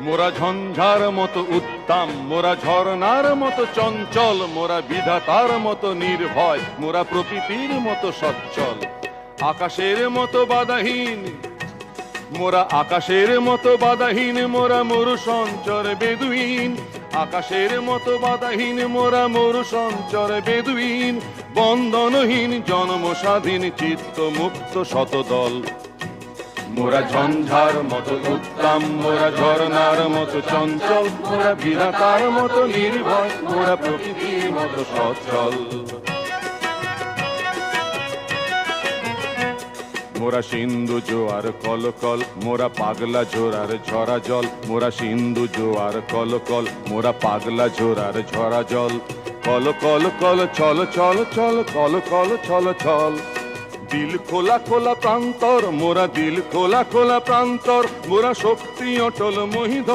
মোরা ঝঞ্ঝার মতো উত্তম, মোরা ঝর্ণার মতো চঞ্চল, মোরা বিধাতার মতো নির্ভয়, মোরা প্রকৃতির মতো সচ্ছল। আকাশের মতো বাধাহীন, মোরা আকাশের মতো বাধাহীন, মোরা মরু সঞ্চর বেদুইন। আকাশের মতো বাধাহীন, মোরা মরু সঞ্চর বেদুইন। বন্ধনহীন জন্ম স্বাধীন, চিত্ত মুক্ত শতদল। মোরা ঝঞ্ঝার মতো উত্তম, মোরা ঝর্ণার মতো চঞ্চল, মোরা বিধাতার মতো নির্ভয়, মোরা প্রকৃতির মতো সচ্ছল। মোরা সিন্ধু জোয়ার কলকল, মোরা পাগলা ঝোরার ঝরা জল। মোরা সিন্ধু জোয়ার কলকল, মোরা পাগলা ঝোরার ঝরা জল। কল কল কল চল চল চল, কল কল চল চল। দিল খোলা খোলা প্রান্তর, মোরা দিল খোলা খোলা প্রান্তর, মোরা শক্তি অটল মহিধর।